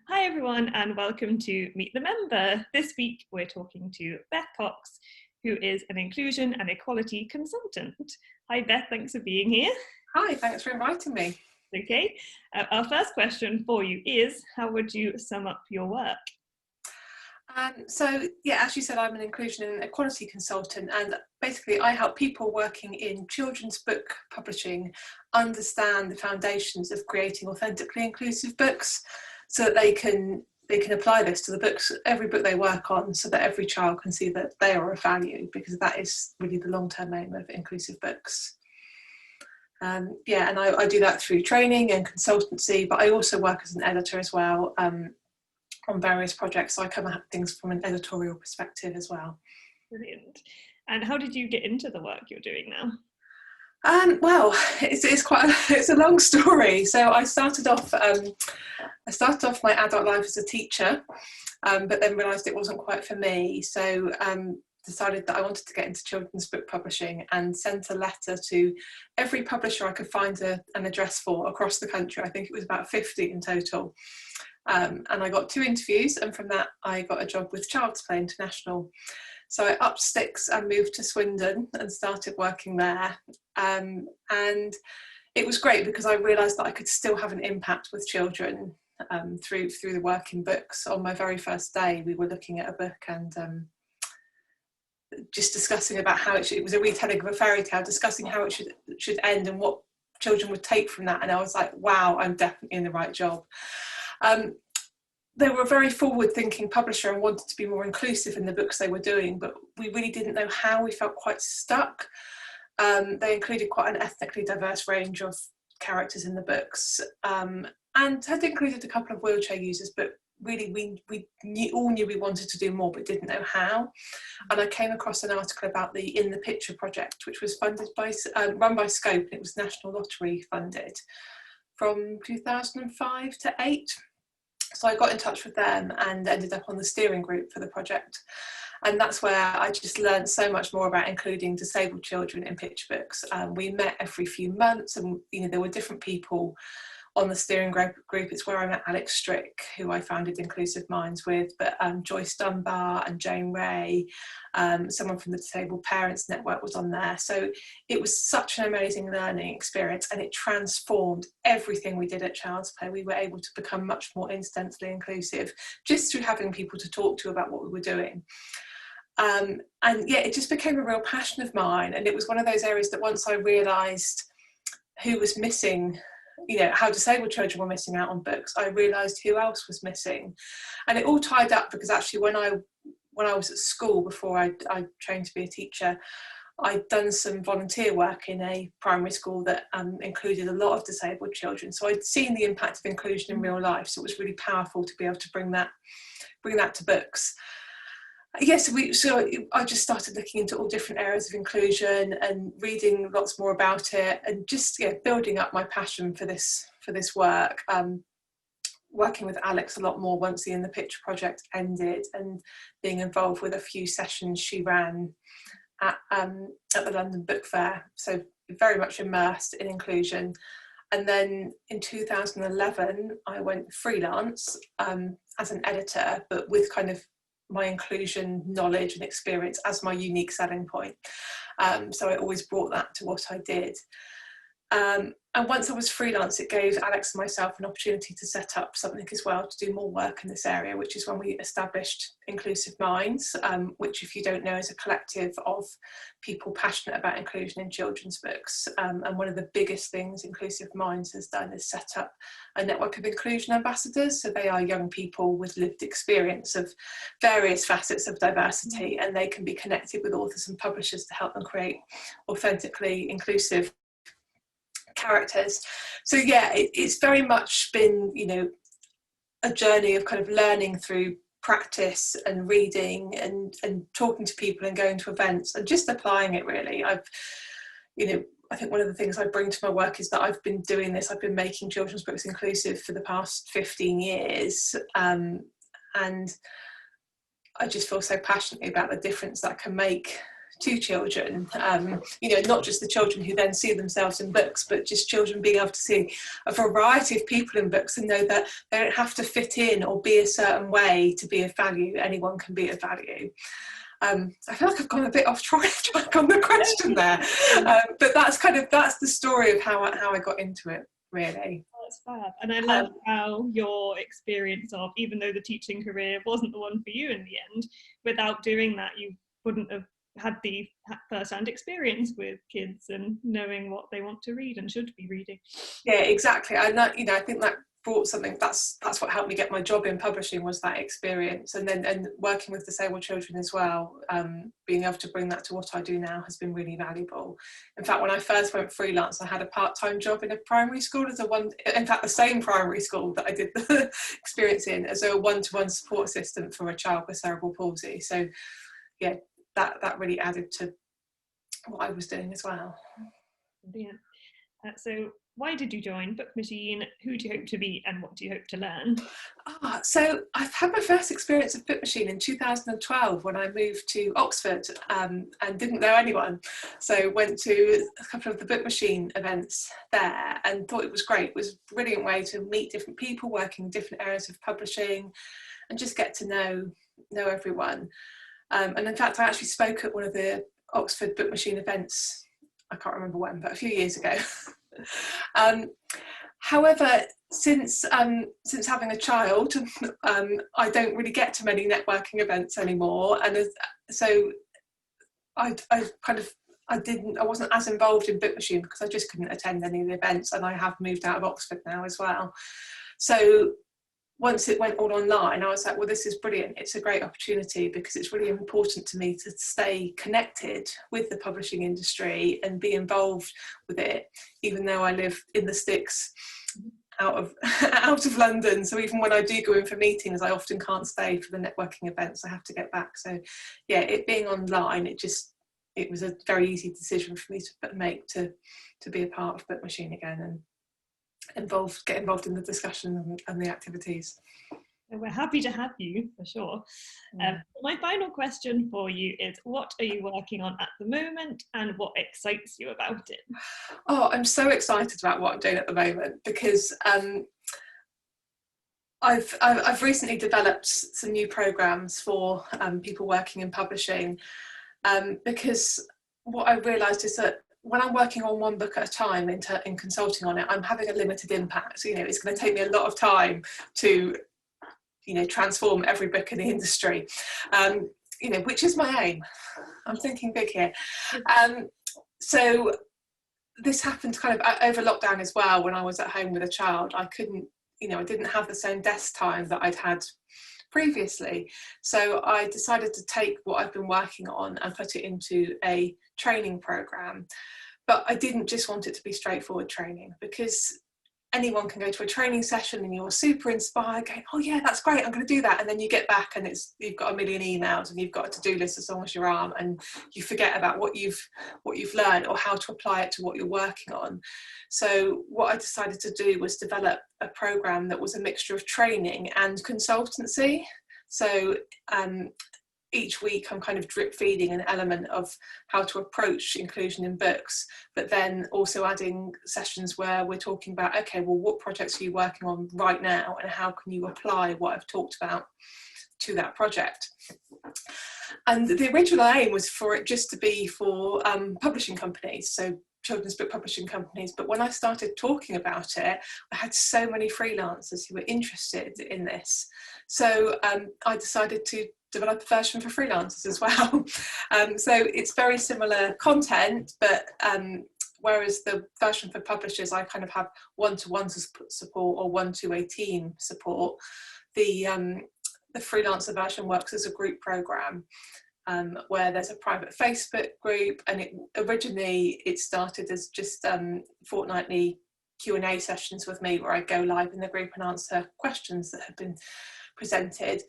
Hi everyone and welcome to Meet the Member. This week we're talking to Beth Cox, who is an inclusion and equality consultant. Hi Beth, thanks for being here. Hi, thanks for inviting me. Okay, our first question for you is, how would you sum up your work? As you said, I'm an inclusion and equality consultant, and basically I help people working in children's book publishing understand the foundations of creating authentically inclusive books so that they can apply this to the books, every book they work on, so that every child can see that they are of value, because that is really the long-term aim of inclusive books. And I do that through training and consultancy, but I also work as an editor as well. On various projects, so I come at things from an editorial perspective as well. Brilliant. And how did you get into the work you're doing now? Well, it's a long story. So I started off my adult life as a teacher, but then realised it wasn't quite for me. So decided that I wanted to get into children's book publishing and sent a letter to every publisher I could find an address for across the country. I think it was about 50 in total. And I got 2 interviews, and from that I got a job with Child's Play International. So I upped sticks and moved to Swindon and started working there. And it was great because I realised that I could still have an impact with children through the work in books. On my very first day, we were looking at a book and just discussing about how it was a retelling of a fairy tale, discussing how it should end and what children would take from that. And I was like, wow, I'm definitely in the right job. They were a very forward-thinking publisher and wanted to be more inclusive in the books they were doing, but we really didn't know how. We felt quite stuck. They included quite an ethnically diverse range of characters in the books, and had included a couple of wheelchair users, but really we all knew we wanted to do more but didn't know how. And I came across an article about the In the Picture project, which was funded by run by Scope, and it was National Lottery funded from 2005 to 8. So I got in touch with them and ended up on the steering group for the project. And that's where I just learned so much more about including disabled children in picture books. We met every few months, and there were different people on the steering group. It's where I met Alex Strick, who I founded Inclusive Minds with, but Joyce Dunbar and Jane Ray, someone from the Disabled Parents Network was on there. So it was such an amazing learning experience, and it transformed everything we did at Child's Play. We were able to become much more instantly inclusive just through having people to talk to about what we were doing. It just became a real passion of mine, and it was one of those areas that once I realised who was missing, how disabled children were missing out on books, I realised who else was missing. And it all tied up because actually when I was at school, before I trained to be a teacher, I'd done some volunteer work in a primary school that included a lot of disabled children. So I'd seen the impact of inclusion in real life, so it was really powerful to be able to bring that to books. Yes, so I just started looking into all different areas of inclusion and reading lots more about it, and just building up my passion for this work. Working with Alex a lot more once the In the Picture project ended, and being involved with a few sessions she ran at the London Book Fair. So very much immersed in inclusion. And then in 2011, I went freelance as an editor, but with kind of my inclusion knowledge and experience as my unique selling point. So I always brought that to what I did. And once I was freelance, it gave Alex and myself an opportunity to set up something as well, to do more work in this area, which is when we established Inclusive Minds, which, if you don't know, is a collective of people passionate about inclusion in children's books. And one of the biggest things Inclusive Minds has done is set up a network of inclusion ambassadors. So they are young people with lived experience of various facets of diversity, and they can be connected with authors and publishers to help them create authentically inclusive characters. So it's very much been a journey of kind of learning through practice and reading and talking to people and going to events and just applying it. Really, I think one of the things I bring to my work is that I've been doing this. I've been making children's books inclusive for the past 15 years, and I just feel so passionately about the difference that can make to children, not just the children who then see themselves in books, but just children being able to see a variety of people in books and know that they don't have to fit in or be a certain way to be of value. Anyone can be of value. I feel like I've gone a bit off track on the question there, but that's the story of how I got into it, really. That's fab. And I love how your experience of, even though the teaching career wasn't the one for you in the end, without doing that you wouldn't have had the first-hand experience with kids and knowing what they want to read and should be reading. Yeah, exactly. I think that brought something, that's what helped me get my job in publishing, was that experience, and working with disabled children as well. Being able to bring that to what I do now has been really valuable. In fact, when I first went freelance, I had a part-time job in a primary school the same primary school that I did the experience in, as a one-to-one support assistant for a child with cerebral palsy. So yeah, that really added to what I was doing as well. Brilliant. So why did you join Book Machine? Who do you hope to be and what do you hope to learn? So I've had my first experience of Book Machine in 2012 when I moved to Oxford, and didn't know anyone. So went to a couple of the Book Machine events there and thought it was great. It was a brilliant way to meet different people working in different areas of publishing and just get to know everyone. And in fact, I actually spoke at one of the Oxford Book Machine events, I can't remember when, but a few years ago. However, since having a child, I don't really get to many networking events anymore, and so I wasn't as involved in Book Machine because I just couldn't attend any of the events, and I have moved out of Oxford now as well. So once it went all online, I was like, well, this is brilliant. It's a great opportunity because it's really important to me to stay connected with the publishing industry and be involved with it, even though I live in the sticks out of London. So even when I do go in for meetings, I often can't stay for the networking events. I have to get back. So yeah, it being online, it was a very easy decision for me to make to be a part of Book Machine again and get involved in the discussion and the activities. We're happy to have you, for sure. My final question for you is, what are you working on at the moment and what excites you about it? Oh, I'm so excited about what I'm doing at the moment because I've recently developed some new programs for people working in publishing, because what I realised is that when I'm working on one book at a time in consulting on it, I'm having a limited impact. So, it's going to take me a lot of time to, transform every book in the industry, which is my aim. I'm thinking big here. So this happened kind of over lockdown as well. When I was at home with a child, I didn't have the same desk time that I'd had previously. So I decided to take what I've been working on and put it into a training program. But I didn't just want it to be straightforward training, because anyone can go to a training session and you're super inspired, going, oh yeah, that's great, I'm going to do that. And then you get back and you've got a million emails and you've got a to-do list as long as your arm, and you forget about what you've learned or how to apply it to what you're working on. So what I decided to do was develop a program that was a mixture of training and consultancy. So each week I'm kind of drip feeding an element of how to approach inclusion in books, but then also adding sessions where we're talking about, okay, well, what projects are you working on right now and how can you apply what I've talked about to that project? And the original aim was for it just to be for publishing companies, so children's book publishing companies. But when I started talking about it, I had so many freelancers who were interested in this. So I decided to develop a version for freelancers as well. So it's very similar content, but whereas the version for publishers, I kind of have one-to-one support or one-to-a-team support. The freelancer version works as a group program, where there's a private Facebook group, and originally it started as just fortnightly Q&A sessions with me, where I go live in the group and answer questions that have been presented.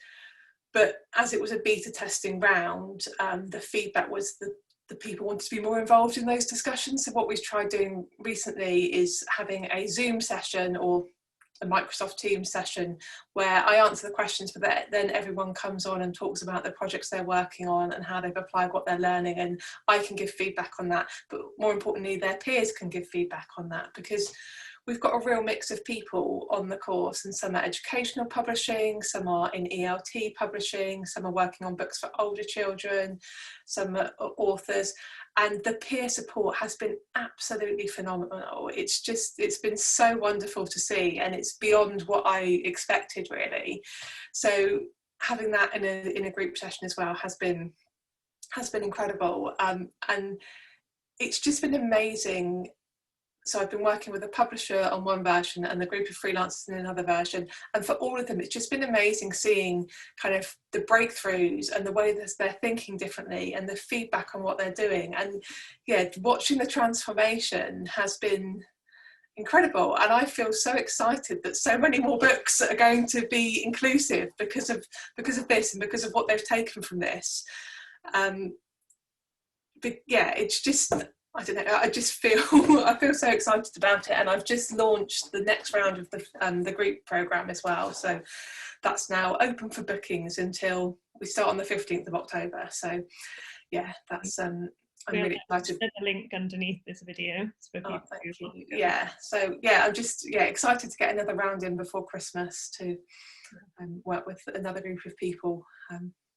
But as it was a beta testing round, the feedback was that the people wanted to be more involved in those discussions. So what we've tried doing recently is having a Zoom session or a Microsoft Teams session where I answer the questions for that, then everyone comes on and talks about the projects they're working on and how they've applied what they're learning, and I can give feedback on that, but more importantly their peers can give feedback on that, because we've got a real mix of people on the course, and some are educational publishing, some are in ELT publishing, some are working on books for older children, some are authors, and the peer support has been absolutely phenomenal. It's been so wonderful to see, and it's beyond what I expected, really. So having that in a group session as well has been incredible, and it's just been amazing. So I've been working with a publisher on one version and a group of freelancers in another version, and for all of them it's just been amazing seeing kind of the breakthroughs and the way that they're thinking differently and the feedback on what they're doing, and yeah, watching the transformation has been incredible. And I feel so excited that so many more books are going to be inclusive because of this and because of what they've taken from this. But yeah, it's just, I don't know, I just feel I feel so excited about it, and I've just launched the next round of the group program as well. So that's now open for bookings until we start on the 15th of October. So yeah, that's I'm really excited. Put the link underneath this video for people. Oh, thank you. Yeah, so yeah, I'm just excited to get another round in before Christmas to work with another group of people.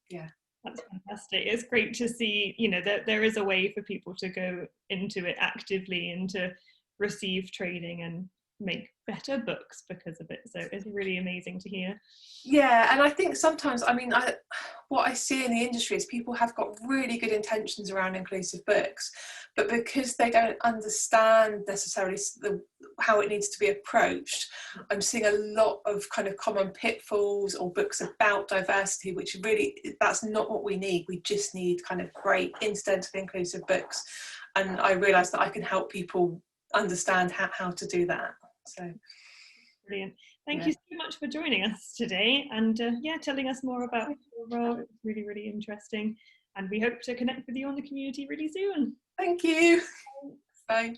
Yeah. That's fantastic. It's great to see, you know, that there is a way for people to go into it actively and to receive training and make better books because of it. So it's really amazing to hear. Yeah, and I think sometimes, I mean, what I see in the industry is people have got really good intentions around inclusive books, but because they don't understand necessarily how it needs to be approached, I'm seeing a lot of kind of common pitfalls or books about diversity, which really, that's not what we need. We just need kind of great incidental inclusive books. And I realise that I can help people understand how to do that. So brilliant. Thank you so much for joining us today and telling us more about your role. It's really, really interesting. And we hope to connect with you on the community really soon. Thank you. Bye.